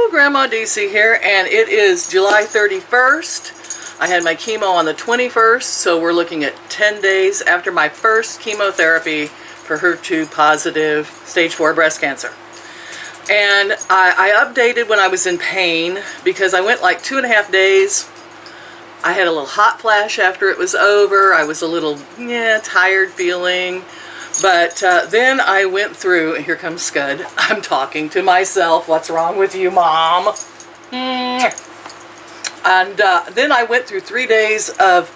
Hello, Grandma DC here, and it is July 31st. I had my chemo on the 21st, so we're looking at 10 days after my first chemotherapy for HER2 positive stage 4 breast cancer. And I updated when I was in pain because I went like 2.5 days. I had a little hot flash after it was over. I was a little tired feeling. But then I went through, and here comes Scud. I'm talking to myself. What's wrong with you, Mom? And then I went through 3 days of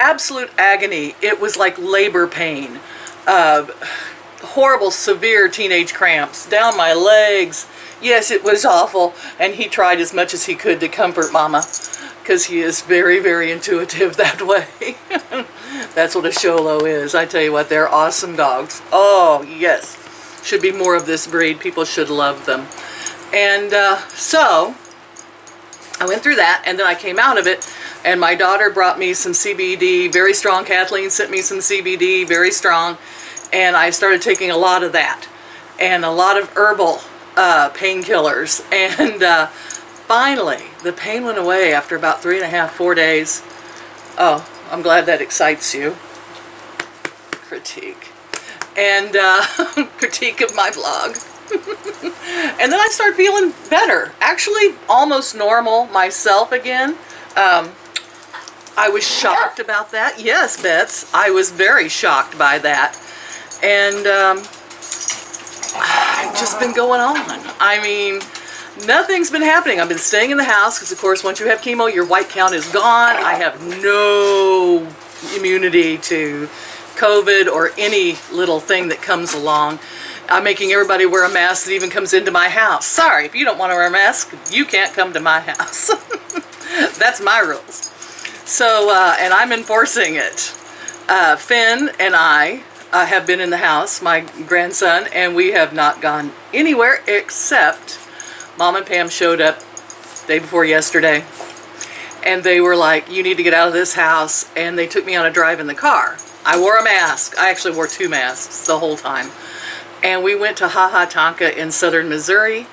absolute agony. It was like labor pain. Horrible, severe teenage cramps down my legs. Yes, it was awful. And he tried as much as he could to comfort Mama, because he is very, very intuitive that way. That's what a Chemo is. I tell you what, they're awesome dogs. Oh, yes. Should be more of this breed. People should love them. And so, I went through that, and then I came out of it, and my daughter brought me some CBD, very strong. Kathleen sent me some CBD, very strong, and I started taking a lot of that, and a lot of herbal painkillers, and finally, the pain went away after about 3.5, 4 days. Oh, I'm glad that excites you. Critique. And critique of my vlog. And then I started feeling better. Actually, almost normal myself again. I was shocked about that. Yes, Bets. I was very shocked by that. And I've just been going on. I mean, nothing's been happening. I've been staying in the house because, of course, once you have chemo, your white count is gone. I have no immunity to COVID or any little thing that comes along. I'm making everybody wear a mask that even comes into my house. Sorry, if you don't want to wear a mask, you can't come to my house. That's my rules. So, and I'm enforcing it. Finn and I have been in the house, my grandson, and we have not gone anywhere except Mom and Pam showed up day before yesterday, and they were like, you need to get out of this house, and they took me on a drive in the car. I wore a mask. I actually wore 2 masks the whole time. And we went to Ha Ha Tonka in southern Missouri.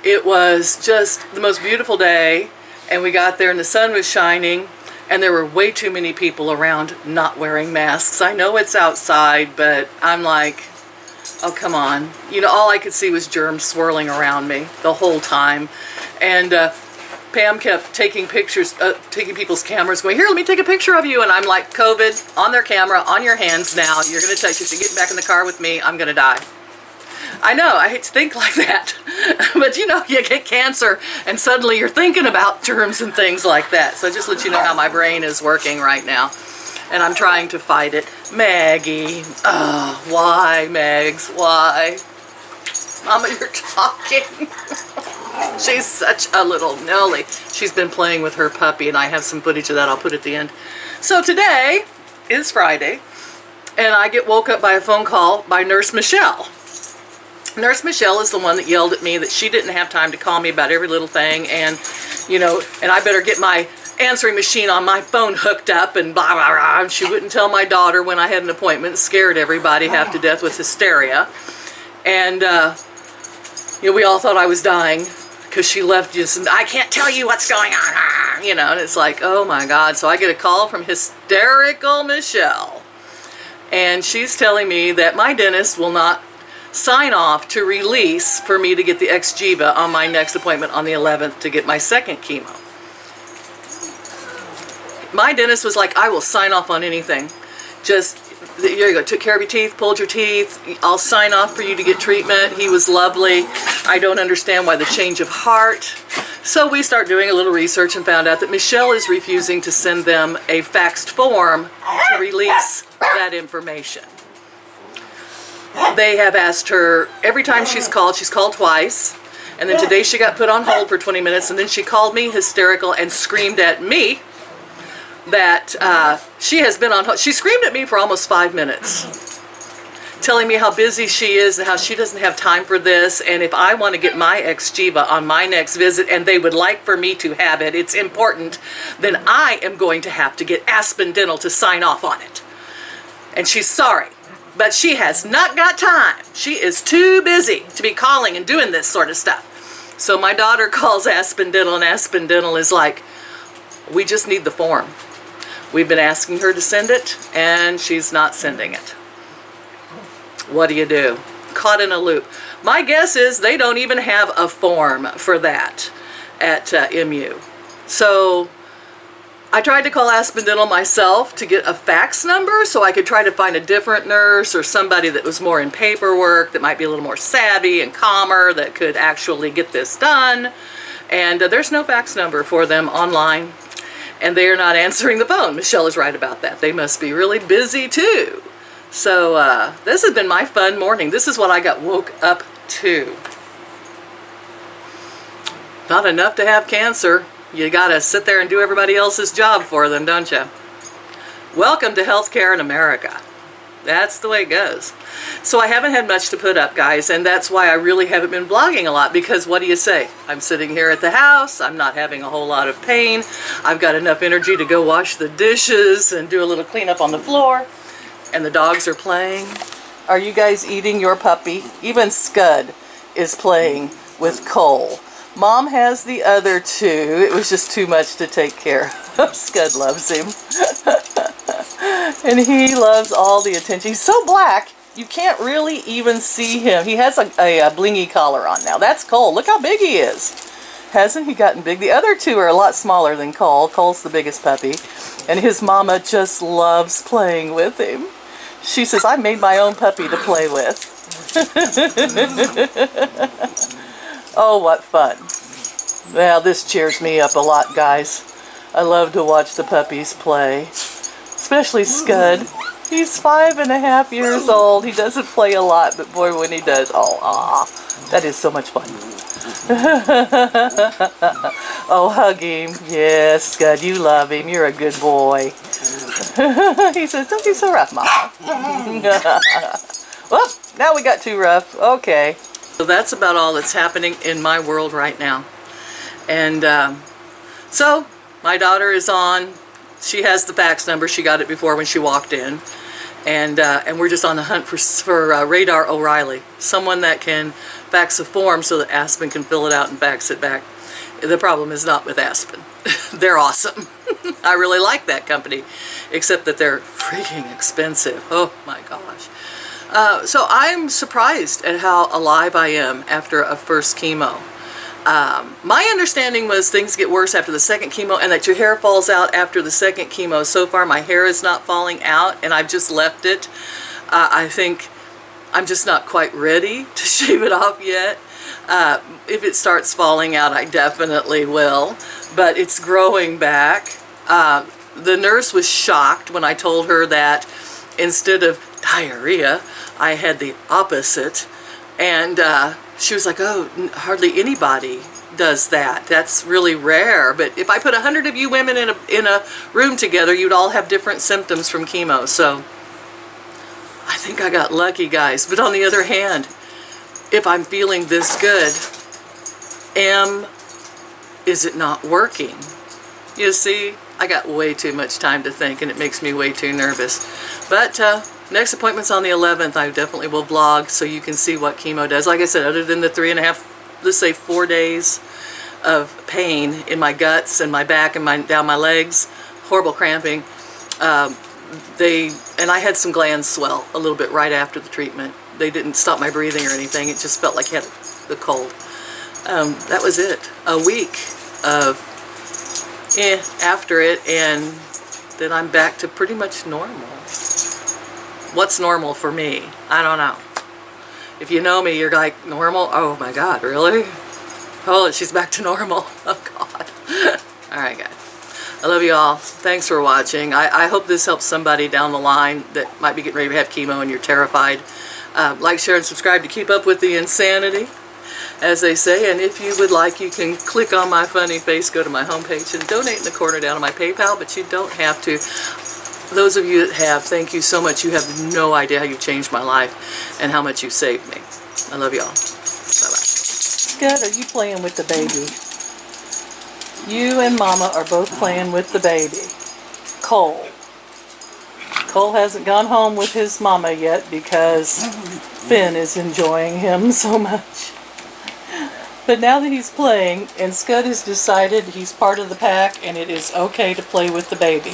It was just the most beautiful day, and we got there and the sun was shining, and there were way too many people around not wearing masks. I know it's outside, but I'm like, oh, come on. You know, all I could see was germs swirling around me the whole time. And Pam kept taking pictures, taking people's cameras, going, here, let me take a picture of you. And I'm like, COVID, on their camera, on your hands now. You're going to take it. If you get back in the car with me, I'm going to die. I know, I hate to think like that. But, you know, you get cancer, and suddenly you're thinking about germs and things like that. So just let you know how my brain is working right now. And I'm trying to fight it. Maggie. Oh, why, Megs? Why? Mama, you're talking. She's such a little Nelly. She's been playing with her puppy, and I have some footage of that I'll put at the end. So today is Friday, and I get woke up by a phone call by Nurse Michelle. Nurse Michelle is the one that yelled at me that she didn't have time to call me about every little thing, and, you know, and I better get my answering machine on my phone hooked up and blah, blah, blah. And she wouldn't tell my daughter when I had an appointment, scared everybody half to death with hysteria. And, you know, we all thought I was dying because she left just, I can't tell you what's going on, you know, and it's like, oh my God. So I get a call from hysterical Michelle, and she's telling me that my dentist will not sign off to release for me to get the Xgeva on my next appointment on the 11th to get my second chemo. My dentist was like, I will sign off on anything. Just, here you go, took care of your teeth, pulled your teeth, I'll sign off for you to get treatment. He was lovely. I don't understand why the change of heart. So we start doing a little research and found out that Michelle is refusing to send them a faxed form to release that information. They have asked her, every time she's called twice, and then today she got put on hold for 20 minutes, and then she called me hysterical and screamed at me that she has been on hold. She screamed at me for almost 5 minutes, telling me how busy she is and how she doesn't have time for this, and if I want to get my Xgeva on my next visit and they would like for me to have it, it's important, then I am going to have to get Aspen Dental to sign off on it. And she's sorry, but she has not got time. She is too busy to be calling and doing this sort of stuff. So my daughter calls Aspen Dental, and Aspen Dental is like, we just need the form. We've been asking her to send it, and she's not sending it. What do you do? Caught in a loop. My guess is they don't even have a form for that at MU. So I tried to call Aspen Dental myself to get a fax number so I could try to find a different nurse or somebody that was more in paperwork, that might be a little more savvy and calmer, that could actually get this done. And there's no fax number for them online. And they are not answering the phone. Michelle is right about that. They must be really busy too. So this has been my fun morning. This is what I got woke up to. Not enough to have cancer. You gotta sit there and do everybody else's job for them, don't you? Welcome to healthcare in America. That's the way it goes. So I haven't had much to put up, guys, and that's why I really haven't been vlogging a lot, because what do you say? I'm sitting here at the house, I'm not having a whole lot of pain, I've got enough energy to go wash the dishes and do a little cleanup on the floor, and the dogs are playing. Are you guys eating your puppy? Even Scud is playing with Cole. Mom has the other two. It was just too much to take care of. Scud loves him. And he loves all the attention. He's so black, you can't really even see him. He has a blingy collar on now. That's Cole. Look how big he is. Hasn't he gotten big? The other two are a lot smaller than Cole. Cole's the biggest puppy. And his mama just loves playing with him. She says, I made my own puppy to play with. Oh, what fun. Well, this cheers me up a lot, guys. I love to watch the puppies play. Especially Scud. He's 5.5 years old. He doesn't play a lot, but boy, when he does, that is so much fun. Oh, hug him. Yes, Scud, you love him. You're a good boy. He says, don't be so rough, Mama. Well, now we got too rough. Okay. So that's about all that's happening in my world right now. And so my daughter is on. She has the fax number. She got it before when she walked in. And we're just on the hunt for Radar O'Reilly, someone that can fax a form so that Aspen can fill it out and fax it back. The problem is not with Aspen. They're awesome. I really like that company, except that they're freaking expensive. Oh my gosh. So I'm surprised at how alive I am after a first chemo. My understanding was things get worse after the second chemo and that your hair falls out after the second chemo. So far my hair is not falling out and I've just left it. I think I'm just not quite ready to shave it off yet. If it starts falling out, I definitely will, but it's growing back. The nurse was shocked when I told her that instead of diarrhea, I had the opposite, and she was like, oh, hardly anybody does that. That's really rare. But if I put 100 of you women in a room together, you'd all have different symptoms from chemo. So I think I got lucky, guys. But on the other hand, if I'm feeling this good, is it not working? You see, I got way too much time to think, and it makes me way too nervous. But next appointment's on the 11th. I definitely will vlog so you can see what chemo does. Like I said, other than the 3.5, let's say 4 days of pain in my guts and my back and down my legs, horrible cramping, and I had some glands swell a little bit right after the treatment. They didn't stop my breathing or anything. It just felt like I had the cold. That was it. A week of after it, and then I'm back to pretty much normal. What's normal for me? I don't know. If you know me, you're like, normal? Oh my God, really? Oh, she's back to normal. Oh God. Alright guys. I love you all. Thanks for watching. I hope this helps somebody down the line that might be getting ready to have chemo and you're terrified. Like, share, and subscribe to keep up with the insanity, as they say. And if you would like, you can click on my funny face, go to my homepage, and donate in the corner down on my PayPal, but you don't have to. Those of you that have, thank you so much. You have no idea how you changed my life and how much you saved me. I love you all. Bye-bye. Scud, are you playing with the baby? You and Mama are both playing with the baby. Cole. Cole hasn't gone home with his mama yet because Finn is enjoying him so much. But now that he's playing, and Scud has decided he's part of the pack, and it is okay to play with the baby.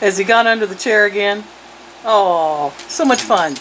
Has he gone under the chair again? Oh, so much fun.